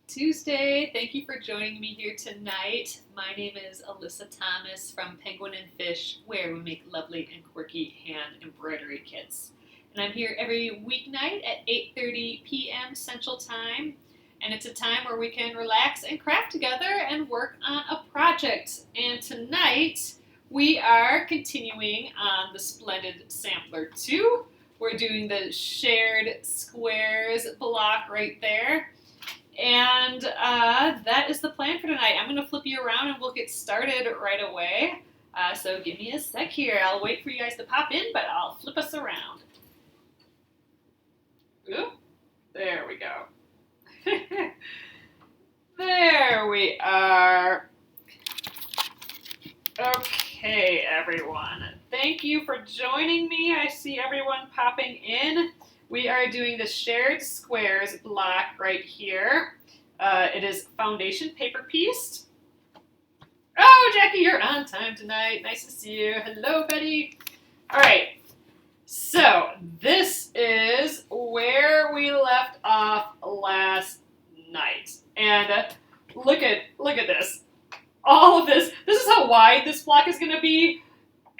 Tuesday. Thank you for joining me here tonight. My name is Alyssa Thomas from Penguin and Fish, where we make lovely and quirky hand embroidery kits. And I'm here every weeknight at 8:30 p.m. Central Time. And it's a time where we can relax and craft together and work on a project. And tonight we are continuing on the Splendid Sampler 2. We're doing the shared squares block right there. And that is the plan for tonight. I'm going to flip you around and we'll get started right away. So give me a sec here. I'll wait for you guys to pop in, but I'll flip us around. Ooh, there we go. There we are. Okay, everyone. Thank you for joining me. I see everyone popping in. We are doing the shared squares block right here. It is foundation paper pieced. Oh, Jackie, you're on time tonight. Nice to see you. Hello, Betty. All right. So this is where we left off last night. And look at this. All of this. This is how wide this block is going to be.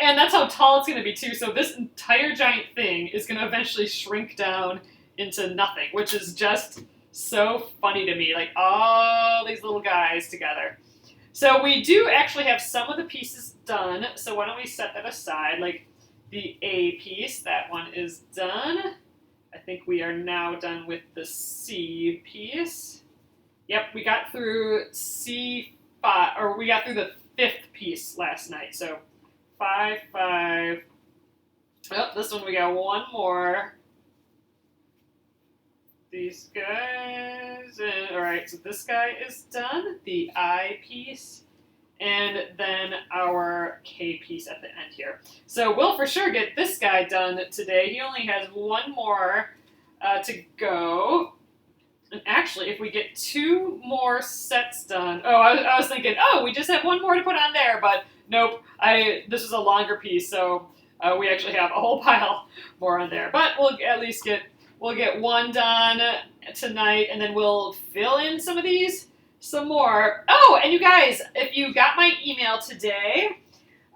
And that's how tall it's going to be, too. So this entire giant thing is going to eventually shrink down into nothing, which is just so funny to me. Like, all these little guys together. So we do actually have some of the pieces done. So why don't we set that aside? Like, the A piece, that one is done. I think we are now done with the C piece. Yep, we got through C5, or we got through the 5th piece last night. So 5, 5. Oh, this one we got one more. These guys. And, all right, so this guy is done. The I piece. And then our K piece at the end here. So we'll for sure get this guy done today. He only has one more to go. And actually, if we get 2 more sets done... Oh, I was thinking, we just have one more to put on there, but nope. This is a longer piece, so we actually have a whole pile more on there. But we'll at least get one done tonight, and then we'll fill in some of these some more. Oh, and you guys, if you got my email today,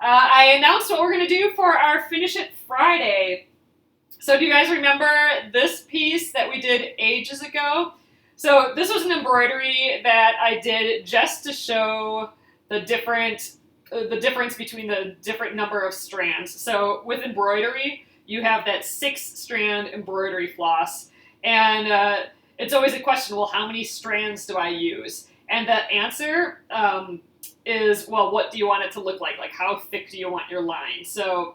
I announced what we're going to do for our Finish It Friday. So do you guys remember this piece that we did ages ago? So this was an embroidery that I did just to show the difference between the different number of strands. So with embroidery, you have that 6-strand embroidery floss, and it's always a question, well, how many strands do I use? And the answer is, well, what do you want it to look like? Like, how thick do you want your line? So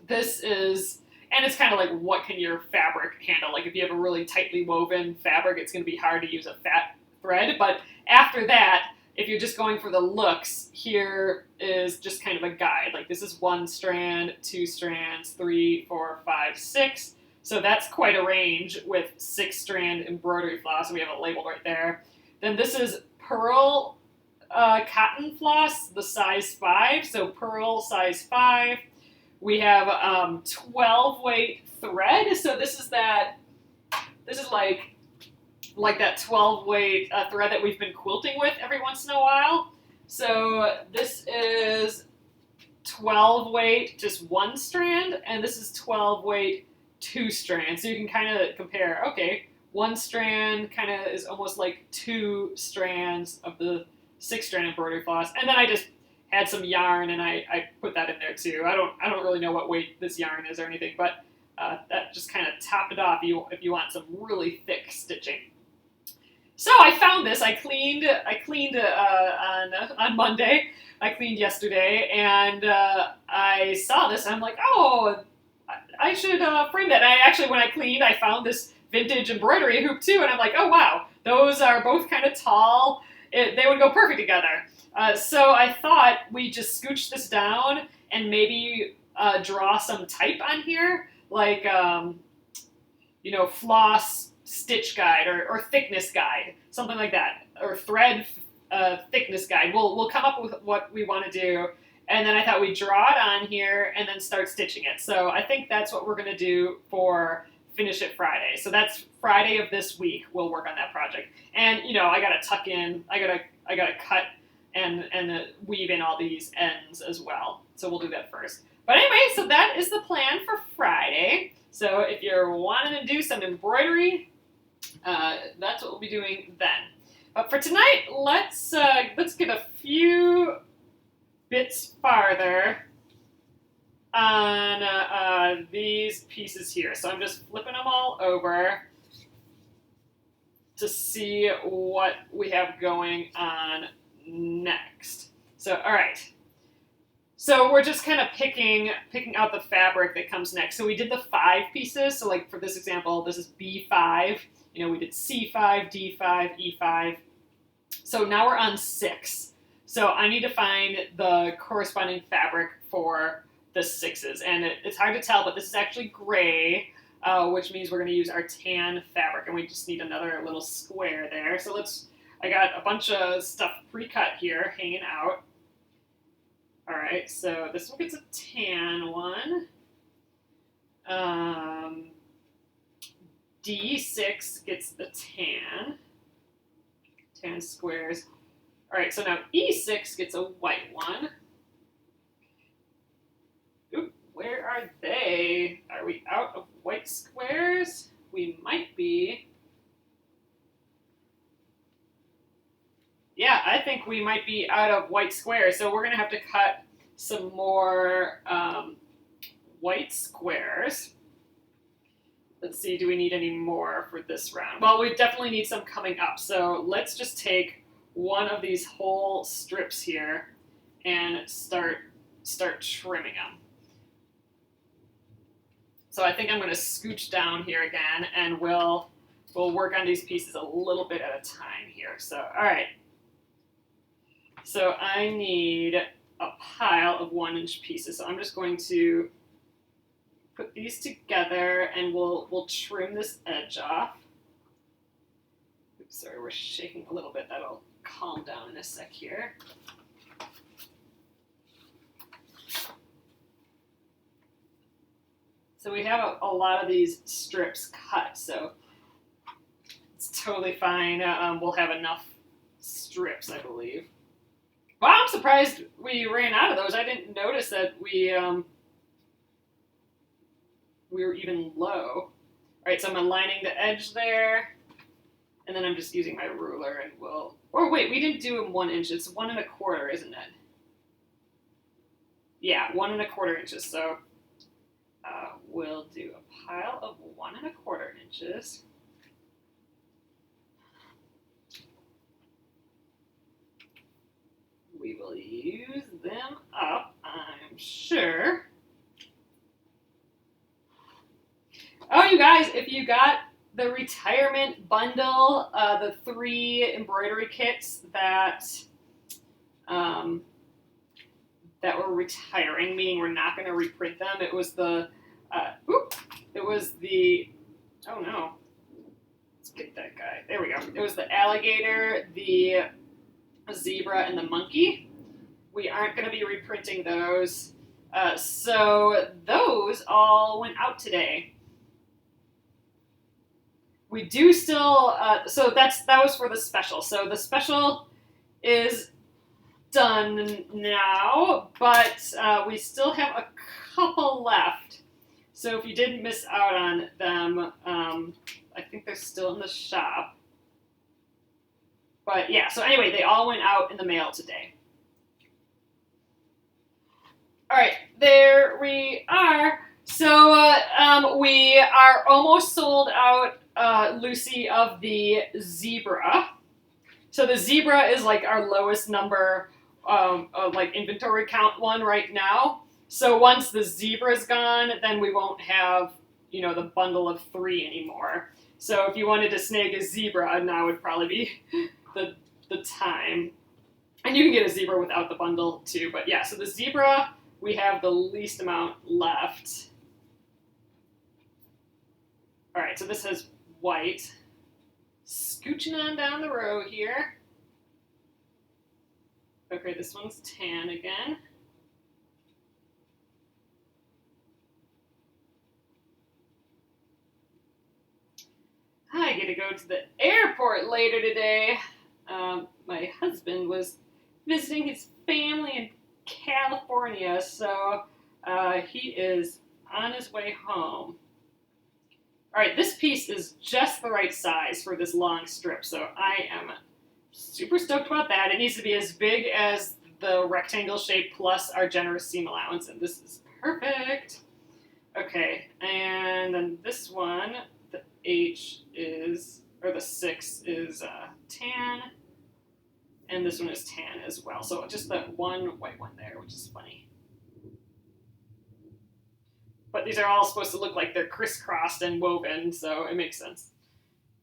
this is, and it's kind of like, what can your fabric handle? Like, if you have a really tightly woven fabric, it's going to be hard to use a fat thread. But after that, if you're just going for the looks, here is just kind of a guide. Like, this is 1 strand, 2 strands, 3, 4, 5, 6. So that's quite a range with 6-strand embroidery floss. We have it labeled right there. Then this is pearl cotton floss, the size 5. So pearl size 5. We have 12 weight thread. So this is like that 12 weight thread that we've been quilting with every once in a while. So this is 12 weight, just 1 strand, and this is 12 weight, 2 strands. So you can kind of compare, okay, 1 strand kind of is almost like 2 strands of the 6-strand embroidery floss. And then I just had some yarn and I put that in there too. I don't really know what weight this yarn is or anything, but that just kind of topped it off if you want some really thick stitching. So I found this. I cleaned on Monday. I cleaned yesterday, and I saw this, and I'm like, oh, I should frame that. And when I cleaned, I found this vintage embroidery hoop too, and I'm like, oh wow, those are both kind of tall. They would go perfect together. So I thought we just scooch this down and maybe draw some type on here, like floss stitch guide or thickness guide, something like that, or thread thickness guide. We'll come up with what we want to do, and then I thought we'd draw it on here and then start stitching it. So I think that's what we're going to do for finish it Friday. So that's Friday of this week. We'll work on that project. And you know, I gotta tuck in, I gotta cut and weave in all these ends as well. So we'll do that first. But anyway, so that is the plan for Friday. So if you're wanting to do some embroidery, that's what we'll be doing then. But for tonight, let's get a few bits farther on these pieces here. So I'm just flipping them all over to see what we have going on next. So, all right. So we're just kind of picking out the fabric that comes next. So we did the 5 pieces. So like for this example, this is B5. You know, we did C5, D5, E5. So now we're on 6. So I need to find the corresponding fabric for the 6s. And it's hard to tell, but this is actually gray, which means we're going to use our tan fabric. And we just need another little square there. So I got a bunch of stuff pre-cut here hanging out. All right, so this one gets a tan one. D6 gets the tan squares. All right, so now E6 gets a white one. Oop, where are they? Are we out of white squares? We might be. Yeah, I think we might be out of white squares, so we're going to have to cut some more white squares. Let's see, do we need any more for this round? Well, we definitely need some coming up, so let's just take one of these whole strips here and start trimming them. So I think I'm going to scooch down here again, and we'll work on these pieces a little bit at a time here. So, all right. So I need a pile of 1-inch pieces. So I'm just going to put these together, and we'll trim this edge off. Oops, sorry, we're shaking a little bit. That'll calm down in a sec here. So we have a lot of these strips cut, so it's totally fine. We'll have enough strips, I believe. Wow, I'm surprised we ran out of those. I didn't notice that we were even low. All right, so I'm aligning the edge there, and then I'm just using my ruler, and or wait, we didn't do them 1 inch. It's 1 1/4, isn't it? Yeah, 1 1/4 inches. So we'll do a pile of 1 1/4 inches. We will use them up, I'm sure. Oh, you guys, if you got the retirement bundle, the 3 embroidery kits that were retiring, meaning we're not going to reprint them. It was the, oh no, let's get that guy. There we go. It was the alligator, the zebra, and the monkey. We aren't going to be reprinting those. So those all went out today. We do still, so that was for the special. So the special is done now, but we still have a couple left. So if you didn't miss out on them, I think they're still in the shop. But yeah, so anyway, they all went out in the mail today. All right, there we are. So we are almost sold out, Lucy, of the zebra. So the zebra is like our lowest number of like inventory count one right now. So once the zebra is gone, then we won't have, you know, the bundle of 3 anymore. So if you wanted to snag a zebra, now would probably be the time. And you can get a zebra without the bundle too. But yeah, so the zebra, we have the least amount left. All right, so this has white. Scooching on down the row here. Okay, this one's tan again. I get to go to the airport later today. My husband was visiting his family in California, so he is on his way home. All right, this piece is just the right size for this long strip, so I am super stoked about that. It needs to be as big as the rectangle shape plus our generous seam allowance, and this is perfect. Okay, and then this one, the H is, or the 6 is tan, and this one is tan as well. So just that one white one there, which is funny. But these are all supposed to look like they're crisscrossed and woven, so it makes sense.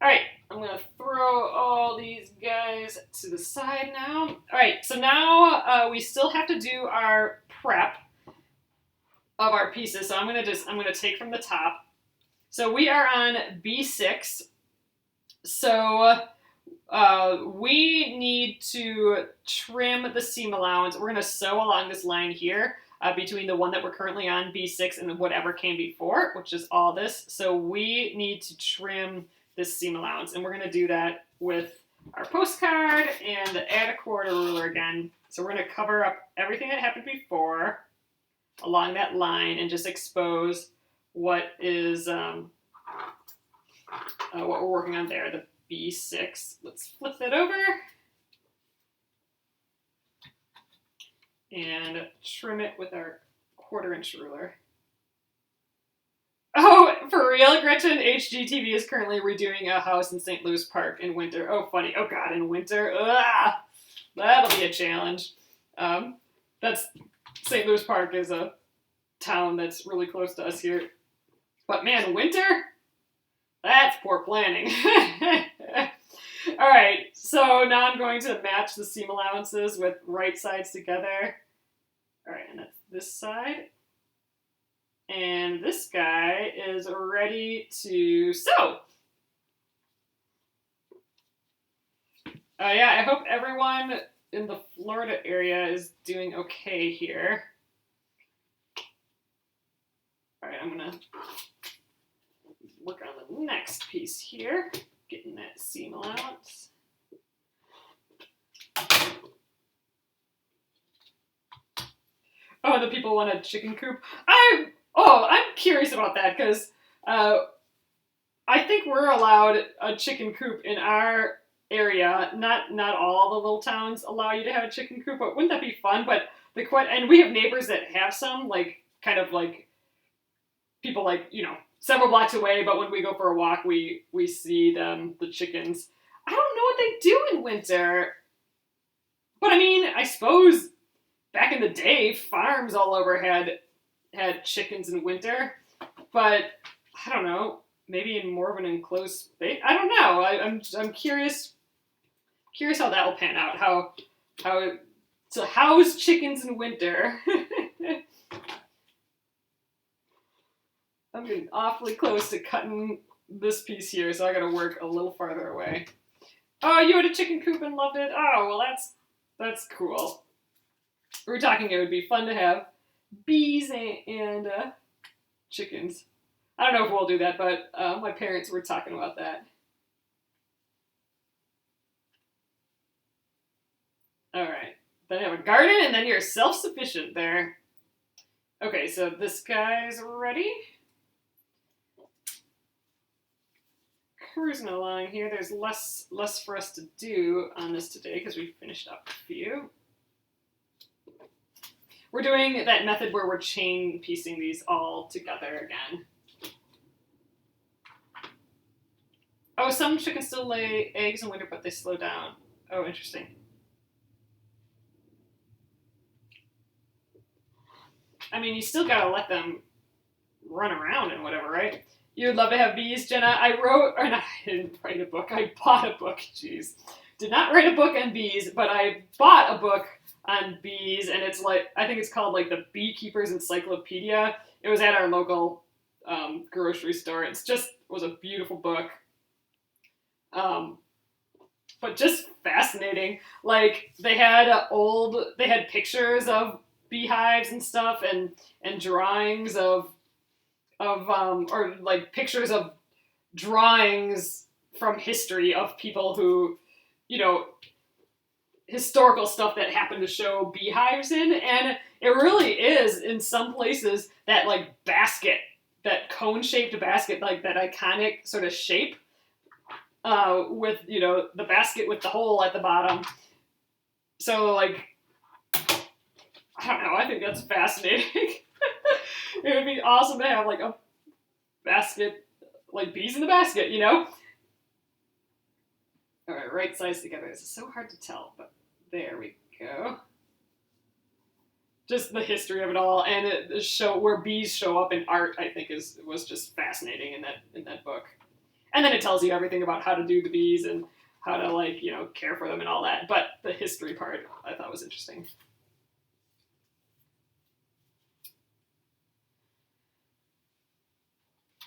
All right, I'm gonna throw all these guys to the side now. All right, so now we still have to do our prep of our pieces. So I'm gonna take from the top. So we are on B6. So we need to trim the seam allowance. We're gonna sew along this line here between the one that we're currently on, B6, and whatever came before, which is all this. So we need to trim this seam allowance, and we're going to do that with our postcard and the add a quarter ruler again. So we're going to cover up everything that happened before along that line and just expose what is what we're working on there, the B6. Let's flip that over and trim it with our 1/4-inch ruler. Oh, for real? Gretchen, HGTV is currently redoing a house in St. Louis Park in winter. Oh, funny. Oh, God, in winter? Ugh, that'll be a challenge. That's St. Louis Park is a town that's really close to us here. But, man, winter? That's poor planning. All right, so now I'm going to match the seam allowances with right sides together. All right, and that's this side. And this guy is ready to sew. Yeah, I hope everyone in the Florida area is doing okay here. All right, I'm gonna work on the next piece here, getting that seam allowance. Oh, the people want a chicken coop. I'm curious about that because I think we're allowed a chicken coop in our area. Not all the little towns allow you to have a chicken coop, but wouldn't that be fun? But and we have neighbors that have some, like kind of like people like several blocks away. But when we go for a walk, we see them, the chickens. I don't know what they do in winter, but I mean, I suppose back in the day, farms all over had chickens in winter, but I don't know, maybe in more of an enclosed space. I don't know. I'm curious how that will pan out. So house chickens in winter. I'm getting awfully close to cutting this piece here, so I got to work a little farther away. Oh, you had a chicken coop and loved it. Oh, well that's cool. We were talking it would be fun to have bees and chickens. I don't know if we'll do that, but my parents were talking about that. All right. Then you have a garden, and then you're self-sufficient there. Okay, so this guy's ready. Cruising along here. There's less for us to do on this today because we finished up a few. We're doing that method where we're chain piecing these all together again. Oh, some chickens still lay eggs in winter, but they slow down. Oh, interesting. I mean, you still gotta let them run around and whatever, right? You would love to have bees, Jenna. I didn't write a book. I bought a book. Jeez. Did not write a book on bees, but I bought a book on bees, and it's like, I think it's called like the Beekeeper's Encyclopedia. It was at our local grocery store. It was a beautiful book. But just fascinating. Like they had pictures of beehives and stuff and drawings or like pictures of drawings from history of people who, you know, historical stuff that happened to show beehives in, and it really is in some places that like basket, that cone-shaped basket, like that iconic sort of shape, with, you know, the basket with the hole at the bottom. So like, I don't know, I think that's fascinating. It would be awesome to have like a basket, like bees in the basket, you know? All right, right sides together. This is so hard to tell, but there we go. Just the history of it all, and the show where bees show up in art, I think was just fascinating in that book. And then it tells you everything about how to do the bees and how to, like, you know, care for them and all that. But the history part I thought was interesting.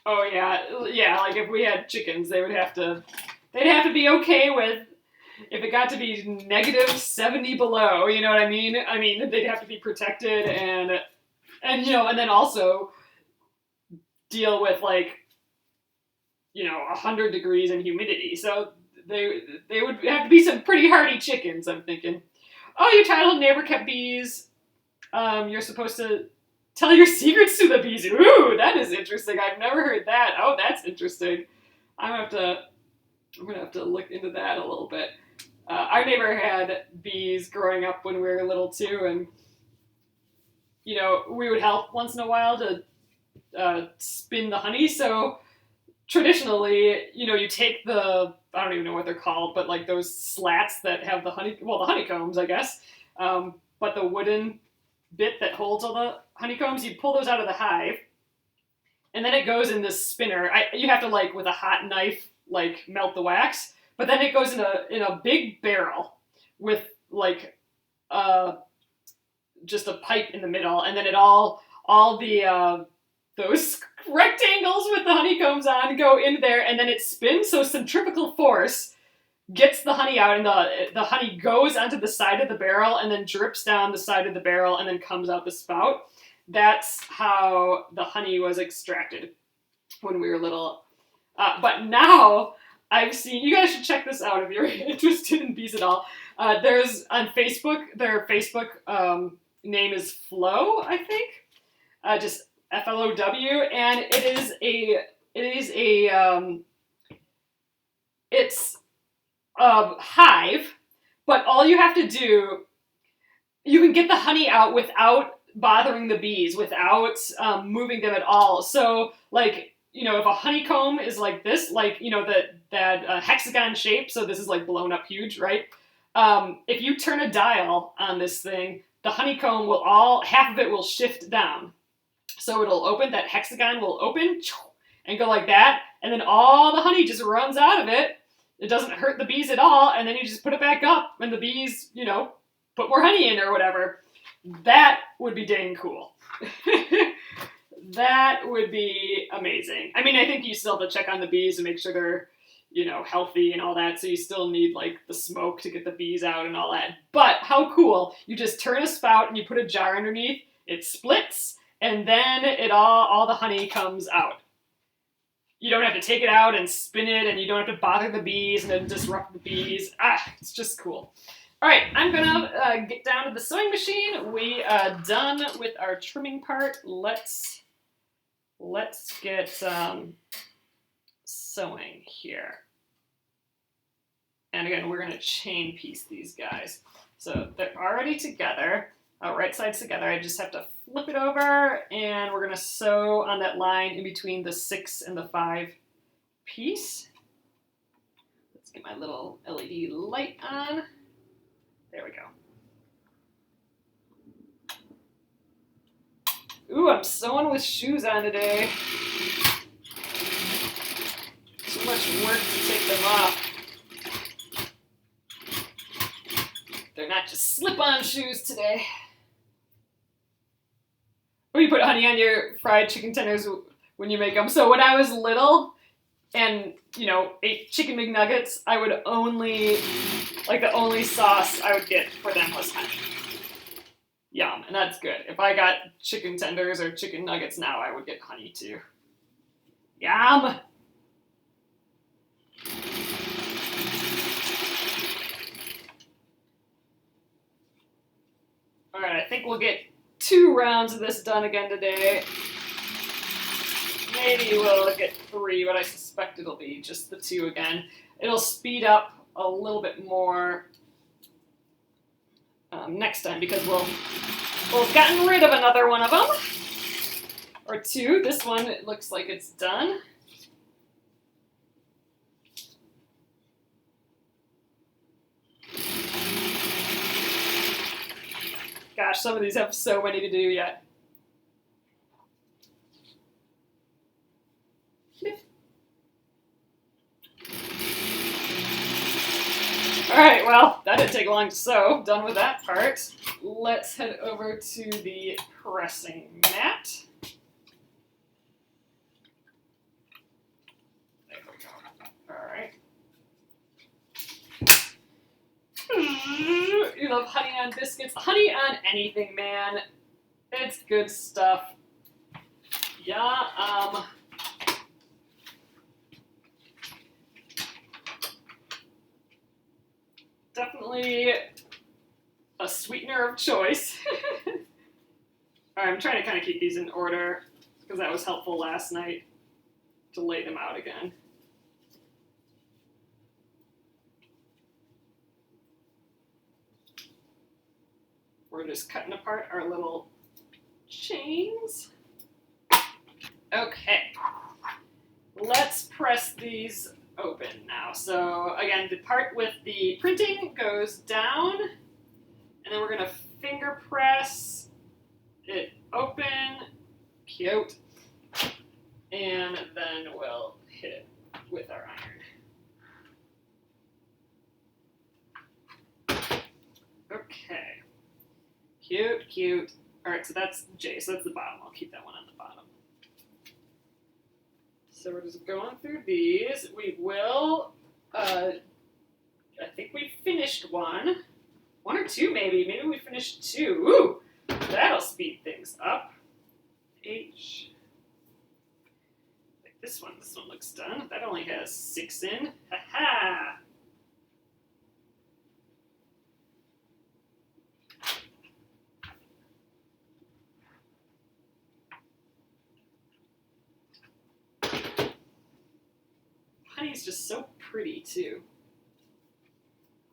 Oh yeah, like if we had chickens, they'd have to be okay with if it got to be -70 below, you know what I mean? I mean, they'd have to be protected and you know, and then also deal with like, you know, 100 degrees and humidity. So they would have to be some pretty hardy chickens, I'm thinking. Oh, your title, neighbor kept bees. You're supposed to tell your secrets to the bees. Ooh, that is interesting. I've never heard that. Oh, that's interesting. I'm gonna have to look into that a little bit. Our neighbor had bees growing up when we were little too, and you know, we would help once in a while to spin the honey. So traditionally, you know, you take I don't even know what they're called, but like those slats that have the honeycombs, I guess. But the wooden bit that holds all the honeycombs, you pull those out of the hive, and then it goes in this spinner. You have to, like, with a hot knife, like, melt the wax, but then it goes in a big barrel with like just a pipe in the middle, and then all the those rectangles with the honeycombs on go in there, and then it spins. So centrifugal force gets the honey out, and the honey goes onto the side of the barrel and then drips down the side of the barrel and then comes out the spout. That's how the honey was extracted when we were little. But now I've seen, you guys should check this out if you're interested in bees at all. There's on Facebook, their Facebook name is Flow, I think. Just FLOW, and it's a hive, but all you have to do, you can get the honey out without bothering the bees, without moving them at all. So, like, you know, if a honeycomb is like this, like, you know, that hexagon shape, so this is like blown up huge, right? If you turn a dial on this thing, the honeycomb half of it will shift down. So it'll open, that hexagon will open and go like that, and then all the honey just runs out of it. It doesn't hurt the bees at all, and then you just put it back up, and the bees, you know, put more honey in or whatever. That would be dang cool. That would be amazing. I mean, I think you still have to check on the bees to make sure they're, you know, healthy and all that, so you still need, like, the smoke to get the bees out and all that. But how cool. You just turn a spout and you put a jar underneath, it splits, and then all the honey comes out. You don't have to take it out and spin it, and you don't have to bother the bees and then disrupt the bees. It's just cool. All right, I'm gonna get down to the sewing machine. We are done with our trimming part. Let's get sewing here. And again, we're gonna chain piece these guys. So they're already together, right sides together. I just have to flip it over, and we're gonna sew on that line in between the 6 and the 5 piece. Let's get my little LED light on. There we go. Ooh, I'm sewing with shoes on today. Too much work to take them off. They're not just slip-on shoes today. Oh, you put honey on your fried chicken tenders when you make them. So when I was little and, you know, ate chicken McNuggets, I would only, like, the only sauce I would get for them was honey. Yum, and that's good. If I got chicken tenders or chicken nuggets now, I would get honey too. Yum! think we'll get 2 rounds of this done again today. Maybe we'll get 3, but I suspect it'll be just the 2 again. It'll speed up a little bit more next time because we'll have gotten rid of another one of them. Or 2. This one, it looks like it's done. Gosh, some of these have so many to do yet. Alright, well, that didn't take long to sew. Done with that part. Let's head over to the pressing mat. There we go. Alright. You love honey on biscuits. Honey on anything, man. It's good stuff. Yeah, definitely a sweetener of choice. Alright, I'm trying to kind of keep these in order because that was helpful last night to lay them out again. We're just cutting apart our little chains. Okay, let's press these open now. So again, the part with the printing goes down, and then we're gonna finger press it open, cute, and then we'll hit it with our iron. Okay. Cute, cute. All right, so that's J, so that's the bottom. I'll keep that one on the bottom. So we're just going through these. We will, I think we finished one. 1 or 2 maybe. Maybe we finished 2. Ooh, that'll speed things up. H. Like this one looks done. That only has 6 in. Ha-ha! Honey's just so pretty, too.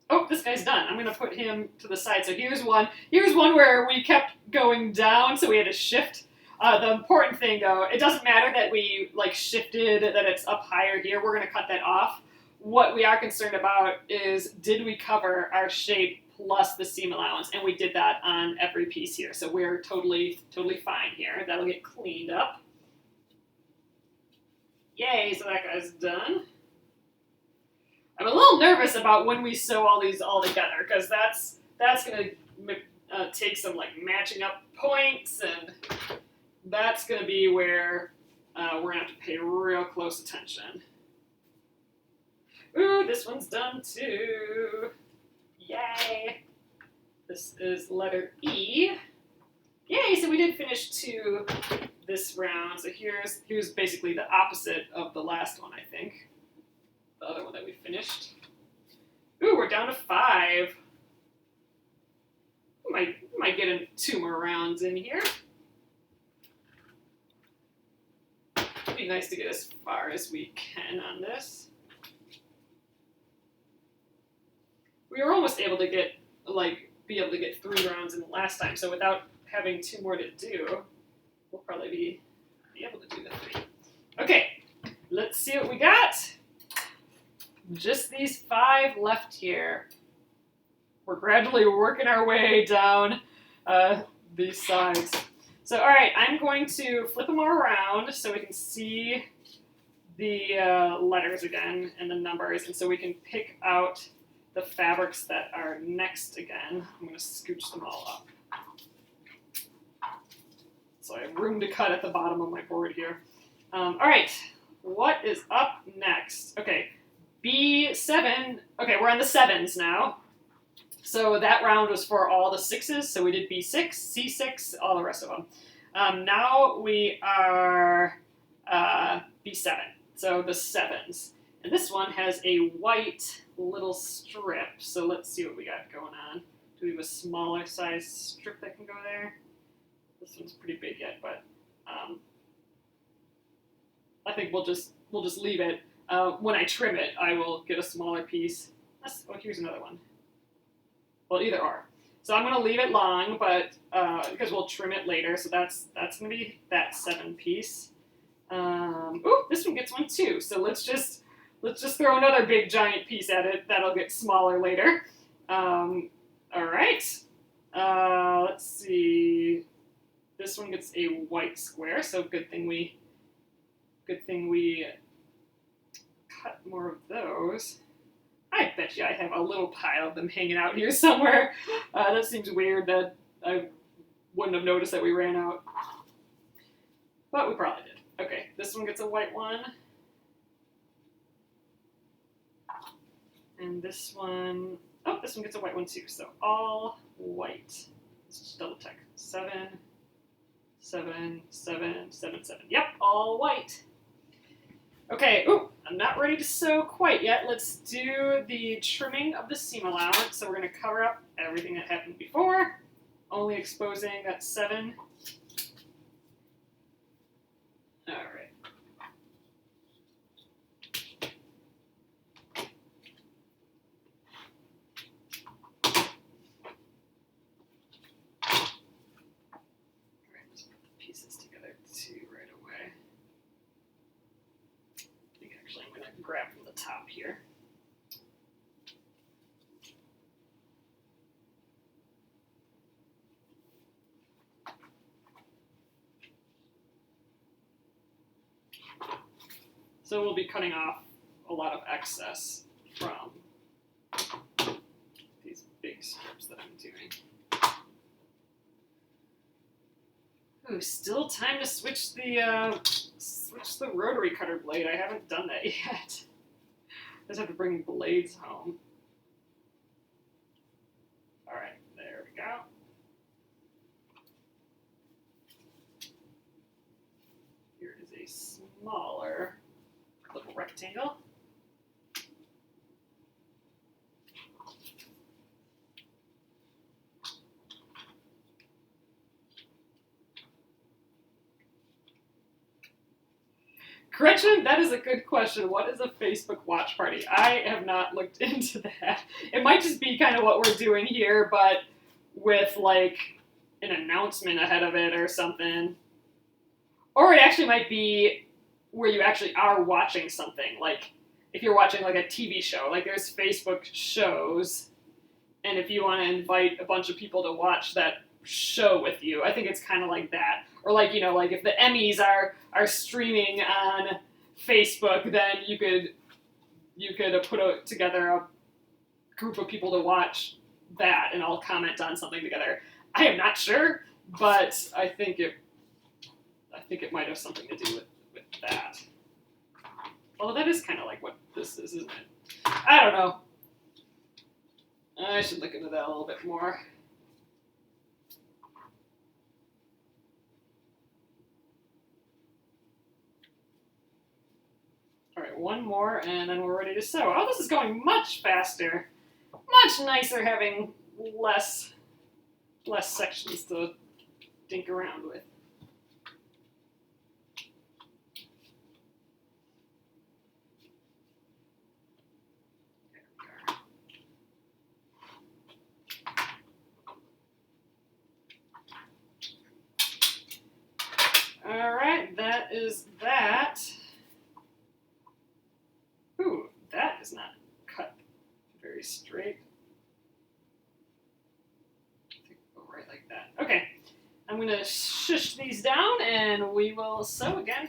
Oh, this guy's done. I'm going to put him to the side. So here's one. Here's one where we kept going down, so we had to shift. The important thing, though, it doesn't matter that we shifted, that it's up higher here. We're going to cut that off. What we are concerned about is, did we cover our shape plus the seam allowance? And we did that on every piece here. So we're totally fine here. That'll get cleaned up. Yay, so that guy's done. I'm a little nervous about when we sew all these all together, because that's going to take some matching up points, and that's going to be where we're going to have to pay real close attention. Ooh, this one's done too. Yay. This is letter E. Yay, so we did finish 2 this round. So here's basically the opposite of the last one, I think. The other one that we finished. Ooh, we're down to 5. We might get 2 more rounds in here. It'd be nice to get as far as we can on this. We were almost able to get be able to get 3 rounds in the last time, so without having 2 more to do, we'll probably be able to do the 3. Okay, let's see what we got. Just these 5 left here. We're gradually working our way down these sides. So, all right, I'm going to flip them all around so we can see the letters again and the numbers, and so we can pick out the fabrics that are next again. I'm going to scooch them all up. So I have room to cut at the bottom of my board here. All right, what is up next? Okay, B7. Okay, we're on the 7s now. So that round was for all the 6s. So we did B6, C6, all the rest of them. Now we are B7. So the 7s. And this one has a white little strip. So let's see what we got going on. Do we have a smaller size strip that can go there? This one's pretty big yet, but I think we'll just leave it. When I trim it, I will get a smaller piece. Oh, here's another one. Well, either or. So I'm going to leave it long, but because we'll trim it later. So that's going to be that 7 piece. Ooh, this one gets one too. So let's just throw another big giant piece at it. That'll get smaller later. All right. Let's see. This one gets a white square. So good thing we cut more of those. I bet you I have a little pile of them hanging out here somewhere. That seems weird that I wouldn't have noticed that we ran out. But we probably did. Okay, this one gets a white one. And this one, oh, this one gets a white one too. So all white. Let's just double check. 7, 7, 7, 7, 7. Yep, all white. Okay, ooh, I'm not ready to sew quite yet. Let's do the trimming of the seam allowance. So we're going to cover up everything that happened before, only exposing that 7. All right. Let's put the pieces together too right away. I think actually I'm going to grab from the top here. So we'll be cutting off a lot of excess from these big strips that I'm doing. Ooh, still time to switch the rotary cutter blade. I haven't done that yet. I just have to bring blades home. All right, there we go. Here is a smaller little rectangle. Gretchen, that is a good question. What is a Facebook watch party? I have not looked into that. It might just be kind of what we're doing here, but with like an announcement ahead of it or something. Or it actually might be where you actually are watching something. Like if you're watching like a TV show, like there's Facebook shows, and if you want to invite a bunch of people to watch that show with you, I think it's kind of like that. Or like, you know, like if the Emmys are streaming on Facebook, then you could put together a group of people to watch that and all comment on something together. I am not sure, but I think it might have something to do with that. Although that is kind of like what this is, isn't it? I don't know. I should look into that a little bit more. All right, one more, and then we're ready to sew. Oh, this is going much faster. Much nicer having less sections to dink around with. All right, that is that. Ooh, that is not cut very straight. I think we'll go right like that. Okay, I'm gonna shush these down and we will sew again.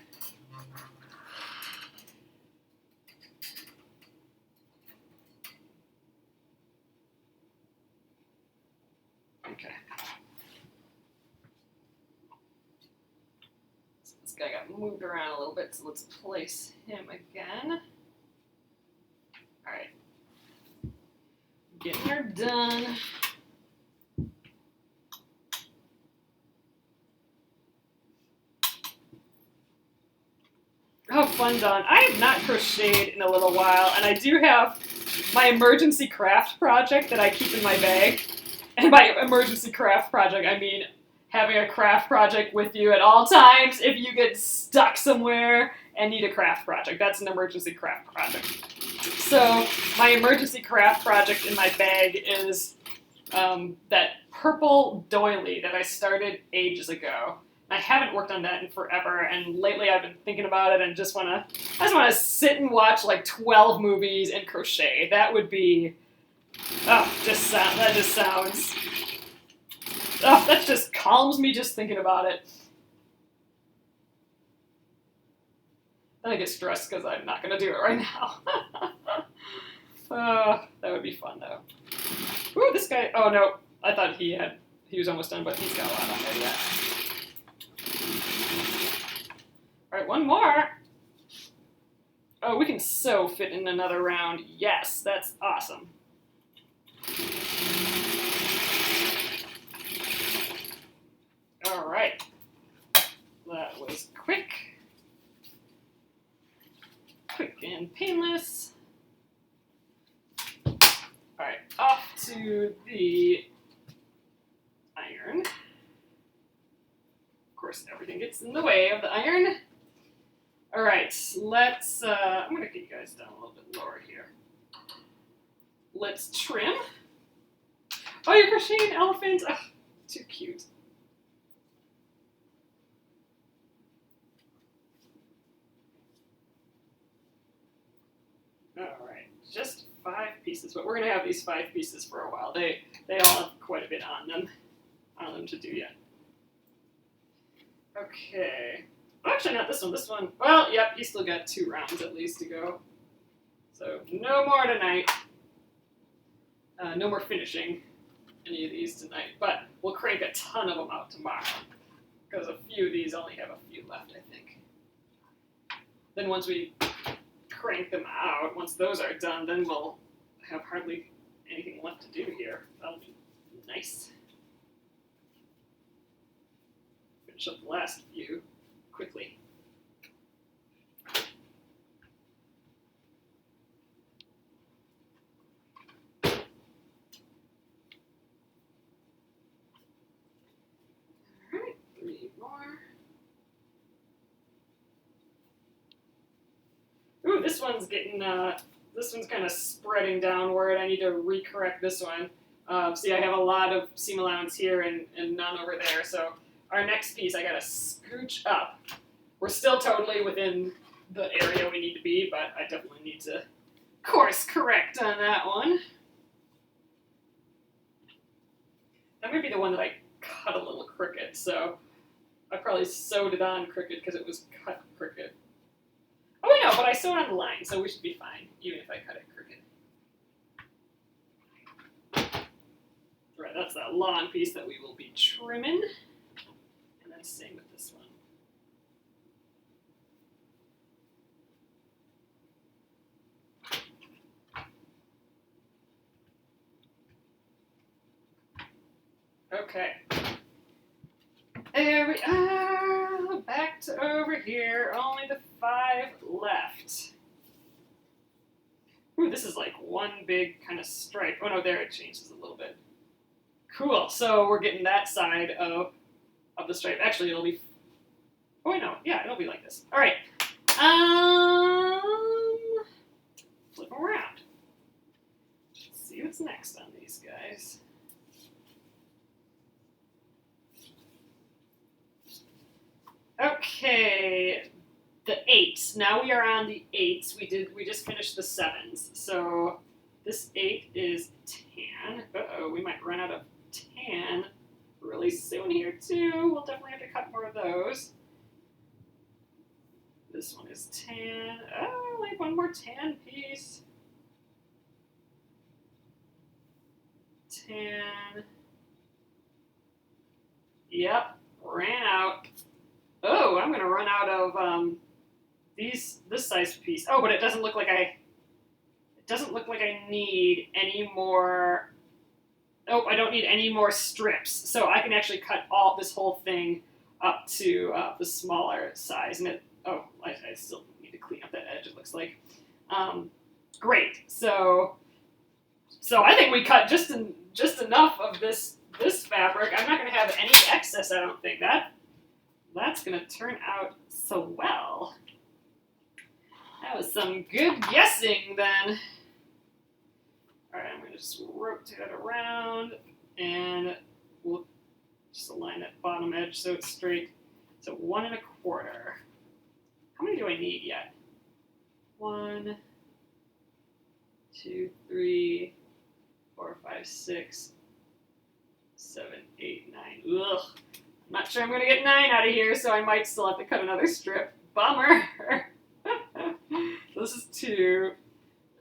Okay. So this guy got moved around a little bit, so let's place him again. All right. Getting her done. Oh, fun done. I have not crocheted in a little while, and I do have my emergency craft project that I keep in my bag. And by emergency craft project, I mean having a craft project with you at all times if you get stuck somewhere and need a craft project. That's an emergency craft project. So my emergency craft project in my bag is that purple doily that I started ages ago. I haven't worked on that in forever, and lately I've been thinking about it and I just want to sit and watch like 12 movies and crochet. That would be, that just calms me just thinking about it. Then I get stressed because I'm not going to do it right now. That would be fun though. Ooh, this guy, oh no, I thought he was almost done, but he's got a lot on there yet. Alright, one more. Oh, we can so fit in another round. Yes, that's awesome. Alright. That was quick. Quick and painless. Alright, off to the iron. Of course, everything gets in the way of the iron. Alright, let's, I'm going to get you guys down a little bit lower here. Let's trim. Oh, you're crocheting elephants? Oh, too cute. Alright, just 5 pieces, but we're going to have these 5 pieces for a while. They all have quite a bit on them to do yet. Okay. Actually, not this one. This one, well, yep, you still got 2 rounds at least to go. So, no more tonight. No more finishing any of these tonight. But we'll crank a ton of them out tomorrow. Because a few of these only have a few left, I think. Then once we crank them out, once those are done, then we'll have hardly anything left to do here. That'll be nice. Finish up the last few quickly. Alright, 3 more. Ooh, this one's getting, this one's kind of spreading downward. I need to recorrect this one. See, I have a lot of seam allowance here and none over there, so our next piece I gotta scooch up. We're still totally within the area we need to be, but I definitely need to course correct on that one. That might be the one that I cut a little crooked, so I probably sewed it on crooked because it was cut crooked. Oh, wait, no, but I sewed on the line, so we should be fine, even if I cut it crooked. Right, that's that long piece that we will be trimming. And then same with this one. Okay. There we are. Back to over here. Only the 5 left. Ooh, this is like one big kind of stripe. Oh no, there it changes a little bit. Cool. So we're getting that side of the stripe. Actually, it'll be. Oh wait, no. Yeah, it'll be like this. All right. Flip them around. Let's see what's next on these guys. Okay, the 8. Now we are on the 8s. We just finished the 7s. So this 8 is tan. Uh-oh, we might run out of tan really soon here too. We'll definitely have to cut more of those. This one is tan. Oh, like one more tan piece. Tan. Yep, ran out. Oh, I'm gonna run out of this size piece. Oh, but it doesn't look like I need any more. Nope, I don't need any more strips. So I can actually cut this whole thing up to the smaller size. And I still need to clean up that edge. It looks like. Great. So I think we cut just just enough of this fabric. I'm not going to have any excess, I don't think. That's going to turn out so well. That was some good guessing then. All right, I'm going to just rotate it around, and we'll just align that bottom edge so it's straight. So 1 1/4. How many do I need yet? 1, 2, 3, 4, 5, 6, 7, 8, 9. Ugh. I'm not sure I'm going to get 9 out of here, so I might still have to cut another strip. Bummer. This is 2.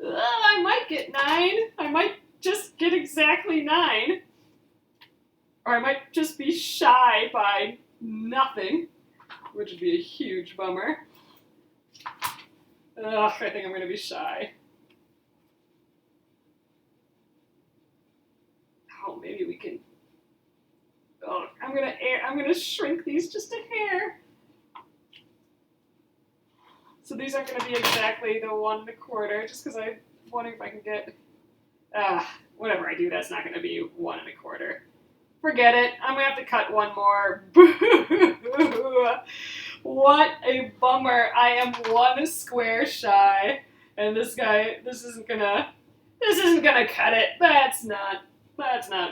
I might get 9. I might just get exactly 9. Or I might just be shy by nothing, which would be a huge bummer. Ugh, I think I'm going to be shy. Oh, maybe we can... Oh, I'm gonna shrink these just a hair. So these aren't gonna be exactly the 1 1/4, just because I'm wondering if I can get. Whatever I do, that's not gonna be 1 1/4. Forget it. I'm gonna have to cut one more. Boo! What a bummer! I am 1 square shy, and this isn't gonna cut it. That's not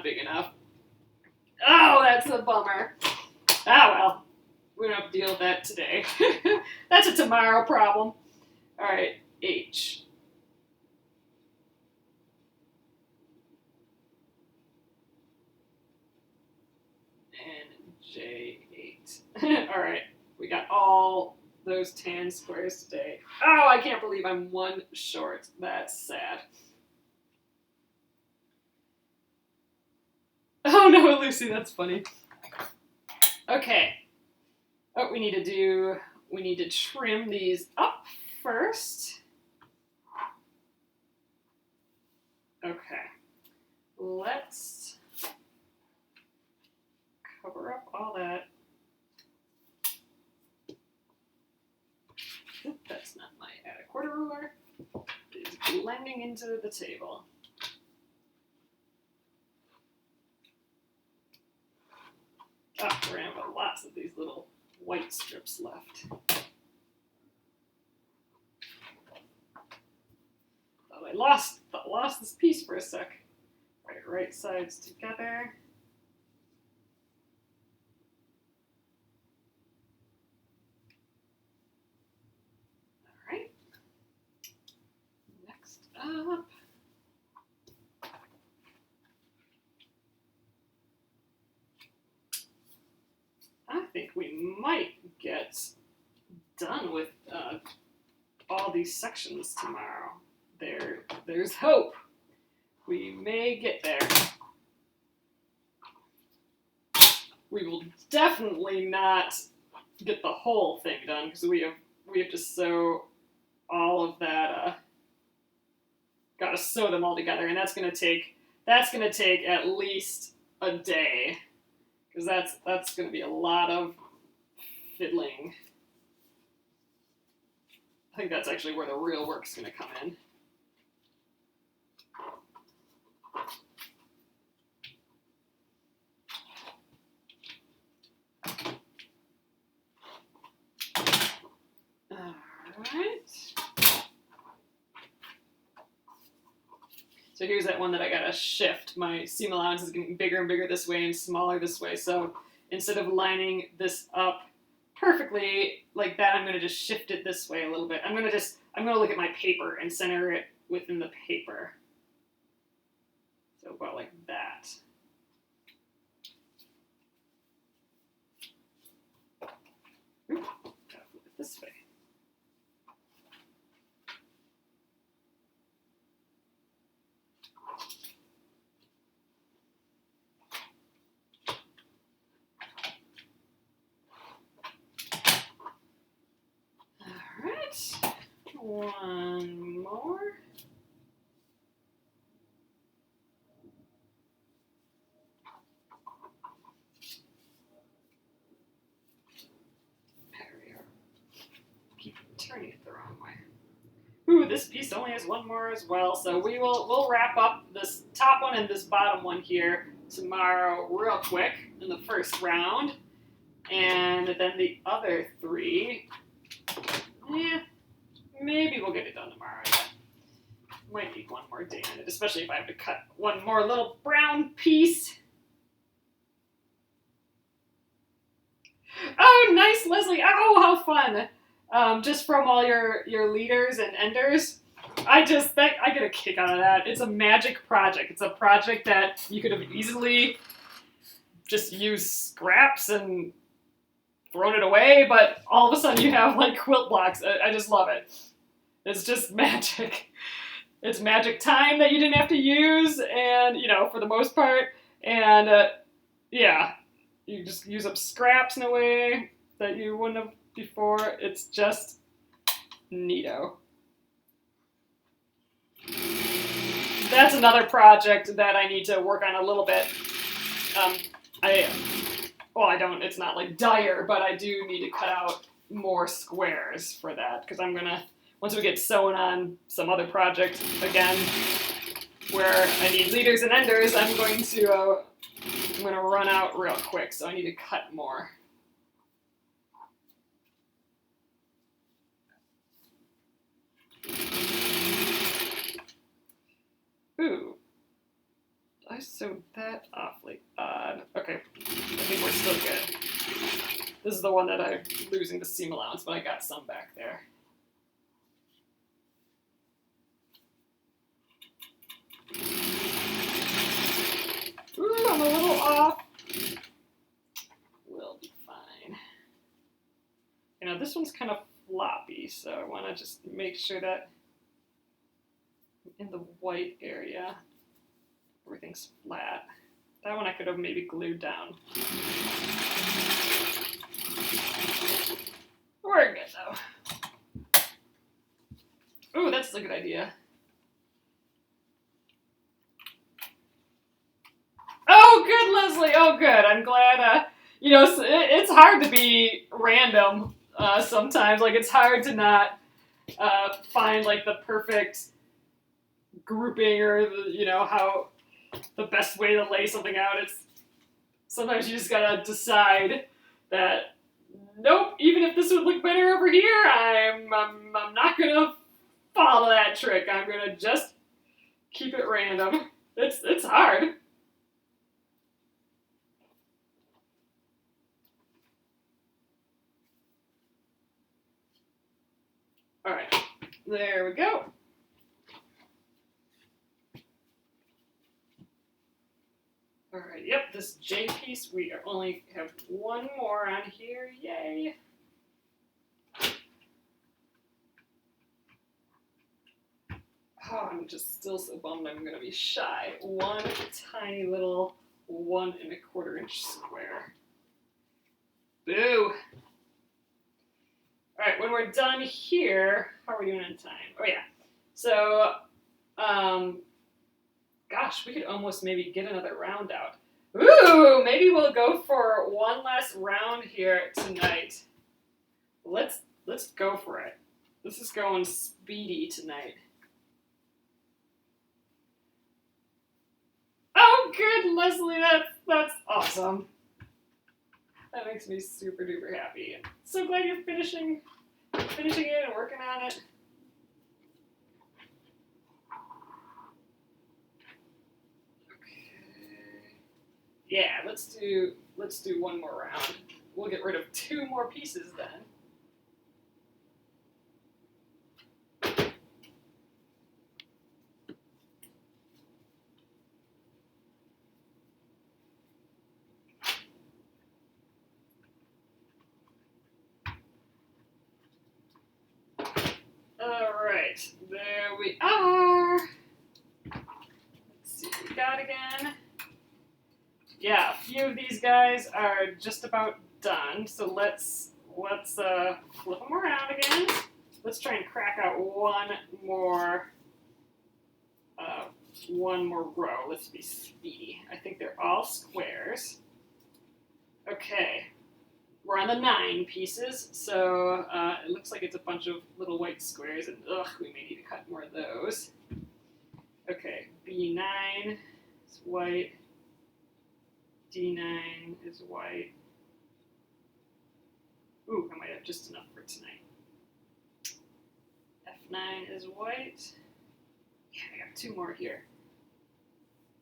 big enough. Oh, that's a bummer. Ah, well. We don't have to deal with that today. That's a tomorrow problem. All right, H. And J8. All right, we got all those tan squares today. Oh, I can't believe I'm 1 short. That's sad. Oh no, Lucy, that's funny. Okay. Oh, we need to trim these up first. Okay. Let's cover up all that. That's not my add a quarter ruler. It's blending into the table. Oh, we're gonna have lots of these little white strips left. Oh, I lost this piece for a sec. Right sides together. All right. Next up. I think we might get done with all these sections tomorrow. There's hope. We may get there. We will definitely not get the whole thing done because we have to sew all of that. Got to sew them all together, and that's gonna take at least a day. Because that's going to be a lot of fiddling. I think that's actually where the real work's going to come in. All right. So here's that one that I got to shift. My seam allowance is getting bigger and bigger this way and smaller this way. So instead of lining this up perfectly like that, I'm going to just shift it this way a little bit. I'm going to look at my paper and center it within the paper. So about like that. Ooh, gotta flip it this way. One more. There we are. Keep turning it the wrong way. Ooh, this piece only has one more as well, so we'll wrap up this top one and this bottom one here tomorrow real quick in the first round. And then the other 3, maybe we'll get it done tomorrow. Yeah. Might need one more day on it, especially if I have to cut one more little brown piece. Oh, nice, Leslie. Oh, how fun. Just from all your leaders and enders. I get a kick out of that. It's a magic project. It's a project that you could have easily just used scraps and thrown it away, but all of a sudden you have like quilt blocks. I just love it. It's just magic. It's magic time that you didn't have to use, and for the most part, and yeah, you just use up scraps in a way that you wouldn't have before. It's just neato. That's another project that I need to work on a little bit. It's not like dire, but I do need to cut out more squares for that, because I'm gonna, once we get sewn on some other project again, where I need leaders and enders, I'm going to run out real quick, so I need to cut more. Ooh. I sewed that awfully odd. Okay, I think we're still good. This is the one that I'm losing the seam allowance, but I got some back there. Ooh, I'm a little off. We'll be fine. This one's kind of floppy, so I want to just make sure that in the white area, everything's flat. That one I could have maybe glued down. We're good though. Ooh, that's a good idea. Oh, good, Leslie. Oh, good. I'm glad. It's hard to be random sometimes. Like, it's hard to not find like the perfect grouping or how the best way to lay something out. It's sometimes you just gotta decide that nope, even if this would look better over here, I'm not gonna follow that trick. I'm gonna just keep it random. It's hard. All right, there we go. All right, yep, this J piece, we only have one more on here, yay. Oh, I'm just still so bummed I'm gonna be shy. One tiny little 1 1/4 inch square. Boo. All right, when we're done here, how are we doing in time? Oh yeah, so, gosh, we could almost maybe get another round out. Ooh, maybe we'll go for one last round here tonight. Let's go for it. This is going speedy tonight. Oh, good, Leslie. That's awesome. That makes me super duper happy. So glad you're finishing it and working on it. Yeah, let's do one more round. We'll get rid of 2 more pieces then. All right, there we are. Let's see what we got again. Yeah, a few of these guys are just about done, so let's flip them around again. Let's try and crack out one more row. Let's be speedy. I think they're all squares. Okay, we're on the 9 pieces, so it looks like it's a bunch of little white squares, and we may need to cut more of those. Okay, B9 is white. D9 is white. Ooh, I might have just enough for tonight. F9 is white. Yeah, I got 2 more here.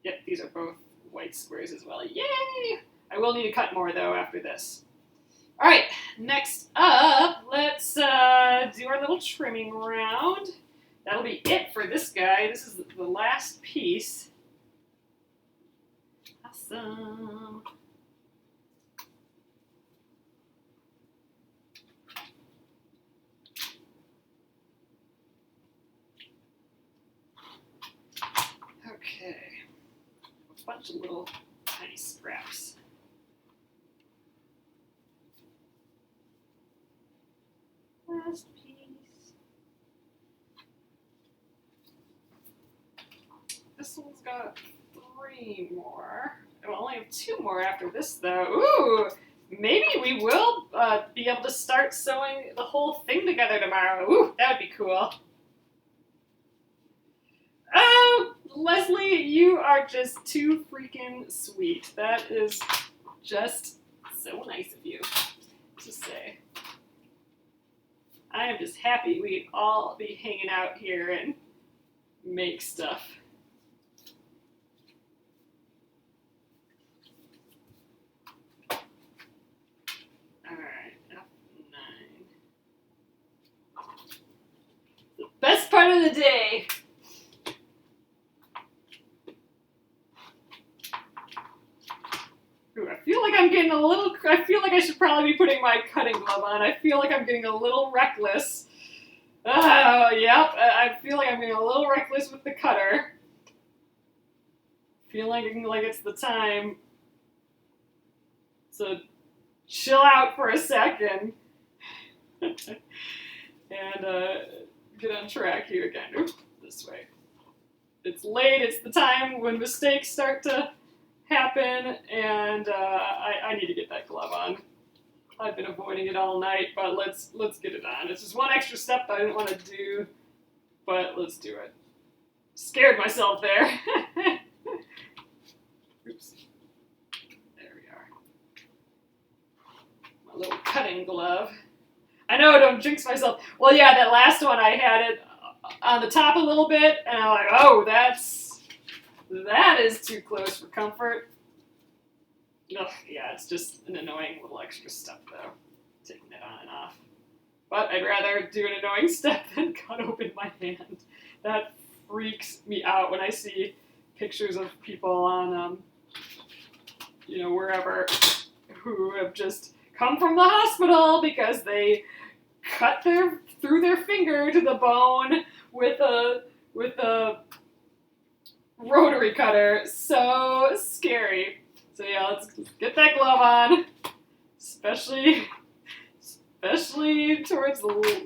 Yep, these are both white squares as well. Yay! I will need to cut more, though, after this. All right, next up, let's do our little trimming round. That'll be it for this guy. This is the last piece. Awesome. Okay, a bunch of little tiny scraps. Last piece. This one's got 3 more. I only have 2 more after this, though. Ooh, maybe we will be able to start sewing the whole thing together tomorrow. Ooh, that would be cool. Oh, Leslie, you are just too freaking sweet. That is just so nice of you to say. I am just happy we can all be hanging out here and make stuff. Alright, F9. The best part of the day. Ooh, I feel like I'm getting a little, I feel like I should probably be putting my cutting glove on. I feel like I'm getting a little reckless. Oh, yep, I feel like I'm getting a little reckless with the cutter. Feel like it's the time. So chill out for a second. And get on track here again. Oops, this way. It's late, it's the time when mistakes start to happen, and I need to get that glove on. I've been avoiding it all night, but let's get it on. It's just one extra step that I didn't want to do, but let's do it. Scared myself there. Oops. There we are. My little cutting glove. I know, don't jinx myself. Well, yeah, that last one I had it on the top a little bit, and I'm like, oh, that is too close for comfort. Ugh, yeah, it's just an annoying little extra step, though, taking it on and off. But I'd rather do an annoying step than cut open my hand. That freaks me out when I see pictures of people on, wherever, who have just come from the hospital because they cut through their finger to the bone with a rotary cutter. So scary. So yeah, let's get that glove on, especially towards the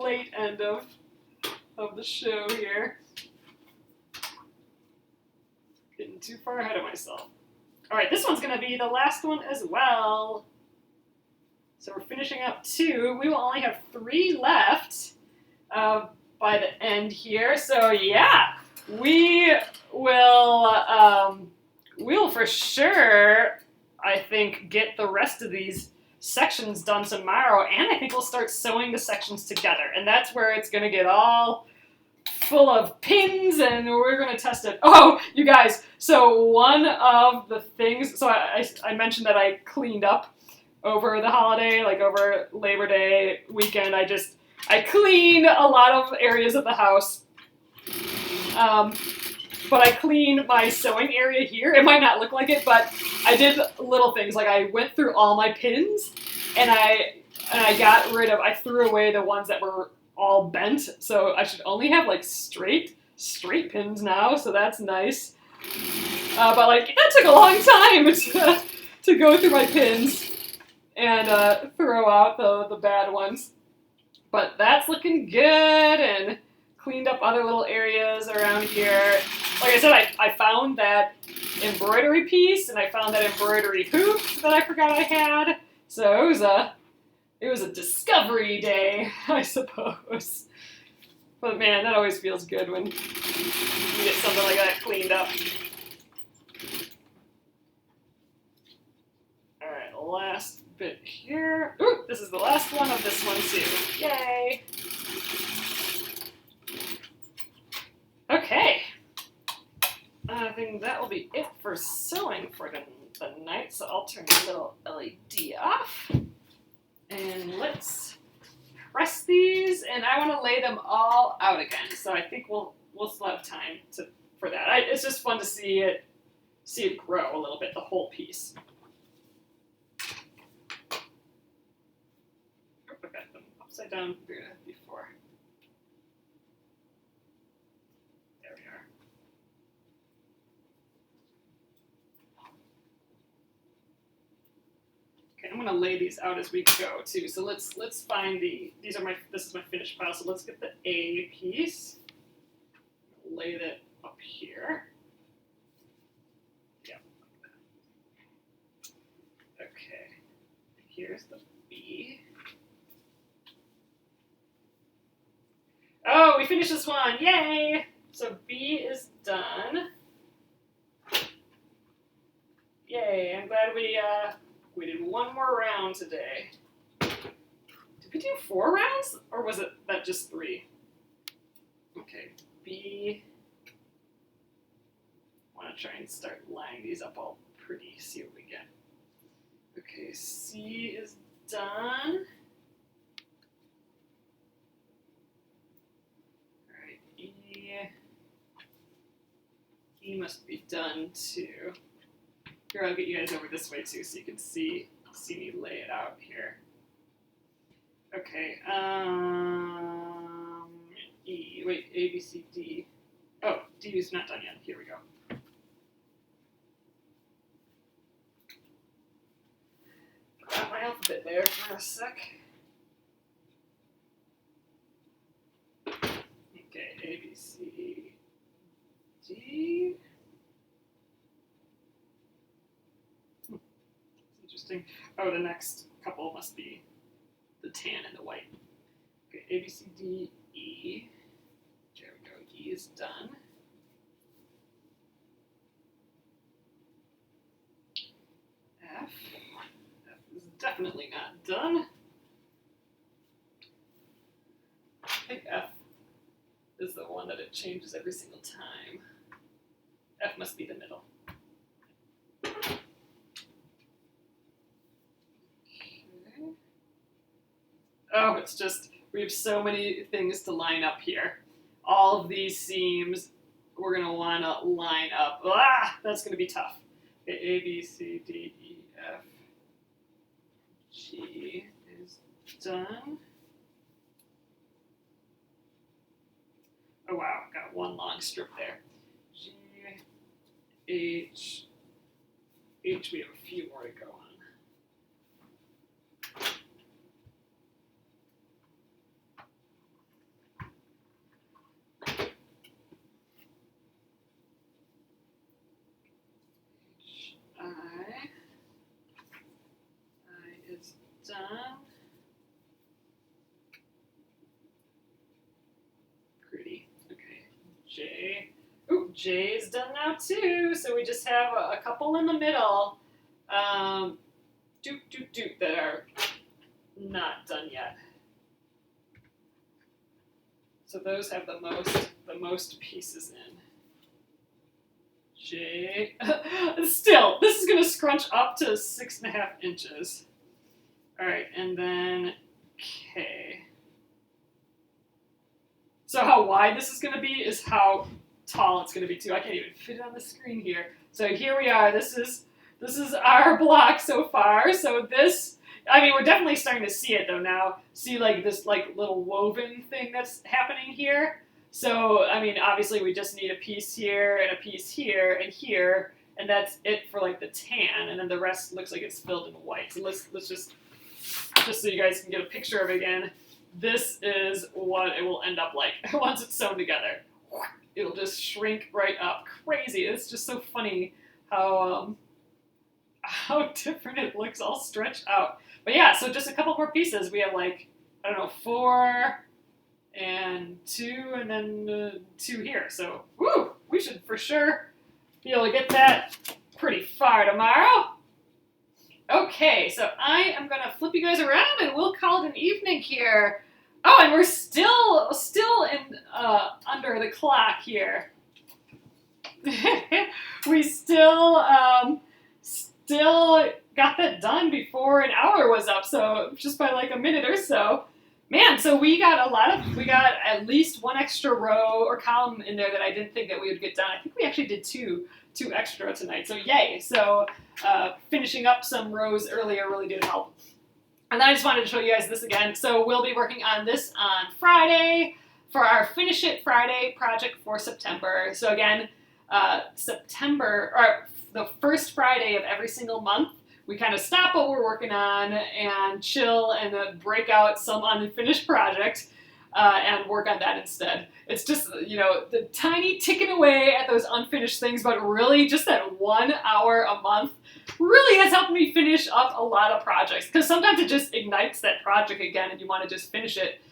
late end of the show here. Getting too far ahead of myself. All right, this one's gonna be the last one as well. So we're finishing up 2. We will only have 3 left by the end here. So yeah, we'll for sure, I think, get the rest of these sections done tomorrow, and I think we'll start sewing the sections together, and that's where it's going to get all full of pins, and we're going to test it. Oh, you guys, so one of the things, so I mentioned that I cleaned up over the holiday, like over Labor Day weekend. I cleaned a lot of areas of the house. But I cleaned my sewing area here. It might not look like it, but I did little things. Like I went through all my pins, and I I threw away the ones that were all bent. So I should only have like straight pins now. So that's nice. But like that took a long time to go through my pins and throw out the bad ones. But that's looking good, and cleaned up other little areas around here. Like I said, I found that embroidery piece, and I found that embroidery hoop that I forgot I had. So it was a discovery day, I suppose. But man, that always feels good when you get something like that cleaned up. Alright, last bit here. Ooh, this is the last one of this one too. Yay! Okay. I think that will be it for sewing for the night. So I'll turn the little LED off. And let's press these. And I want to lay them all out again. So I think we'll still have time for that. It's just fun to see it grow a little bit, the whole piece. I got them upside down before. There we are. Okay, I'm gonna lay these out as we go too. So let's find this is my finished pile. So let's get the A piece. Lay that up here. Yeah. Okay. Here's the B. Oh, we finished this one! Yay! So B is done. Yay! I'm glad we did one more round today. Did we do 4 rounds, or was it that just 3? Okay, B. I want to try and start lining these up all pretty. See what we get. Okay, C is done. E must be done too. Here, I'll get you guys over this way too, so you can see me lay it out here. Okay. E. Wait. A, B, C, D. Oh, D is not done yet. Here we go. Forgot my alphabet there for a sec. Okay. A, B, C, D. Interesting. Oh, the next couple must be the tan and the white. Okay, A, B, C, D, E. There we go. E is done. F. F is definitely not done. I think F is the one that it changes every single time. F must be the middle. Okay. Oh, it's just, we have so many things to line up here. All of these seams, we're going to want to line up. Ah, that's going to be tough. Okay, A, B, C, D, E, F, G is done. Oh, wow, got one long strip there. G, H, H, we have a few more to go on. I is done. Pretty. Okay. J. Ooh, J is done now too. So we just have a couple in the middle. That are not done yet. So those have the most pieces in. J. Still, this is gonna scrunch up to 6.5 inches. All right, and then K. So how wide this is gonna be is how tall it's gonna be too. I can't even fit it on the screen here. So here we are. This is our block so far. So this, I mean, we're definitely starting to see it though now. See like this like little woven thing that's happening here. So, I mean, obviously we just need a piece here and a piece here, and that's it for like the tan, and then the rest looks like it's filled in white. So let's just so you guys can get a picture of it again, this is what it will end up like once it's sewn together. It'll just shrink right up. Crazy. It's just so funny how different it looks all stretched out. But yeah, so just a couple more pieces. We have like, I don't know, 4, and 2, and then 2 here. So, woo, we should for sure be able to get that pretty far tomorrow. Okay, so I am gonna flip you guys around, and we'll call it an evening here. Oh, and we're still in under the clock here. We still got that done before an hour was up, so just by like a minute or so. Man, so we got at least 1 extra row or column in there that I didn't think that we would get done. I think we actually did two extra tonight, so yay. So finishing up some rows earlier really did help. And then I just wanted to show you guys this again. So we'll be working on this on Friday for our Finish It Friday project for September. So again, September, or the first Friday of every single month, we kind of stop what we're working on and chill and then break out some unfinished project and work on that instead. It's just, the tiny ticking away at those unfinished things, but really just that 1 hour a month really has helped me finish up a lot of projects, because sometimes it just ignites that project again and you want to just finish it,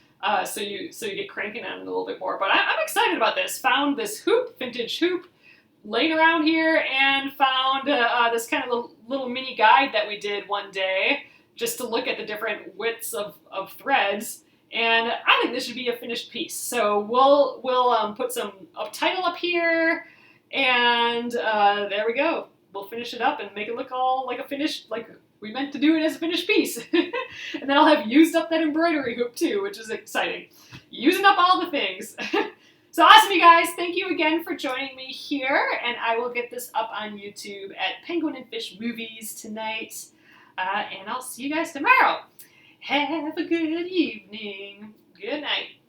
so you get cranking on it a little bit more. But I'm excited about this. Found this vintage hoop laying around here, and found this kind of little mini guide that we did one day just to look at the different widths of threads, and I think this should be a finished piece. So we'll put a title up here, and there we go. We'll finish it up and make it look all like a finished, like we meant to do it as a finished piece. And then I'll have used up that embroidery hoop too, which is exciting. Using up all the things. So awesome, you guys. Thank you again for joining me here, and I will get this up on YouTube at Penguin and Fish Movies tonight, and I'll see you guys tomorrow. Have a good evening. Good night.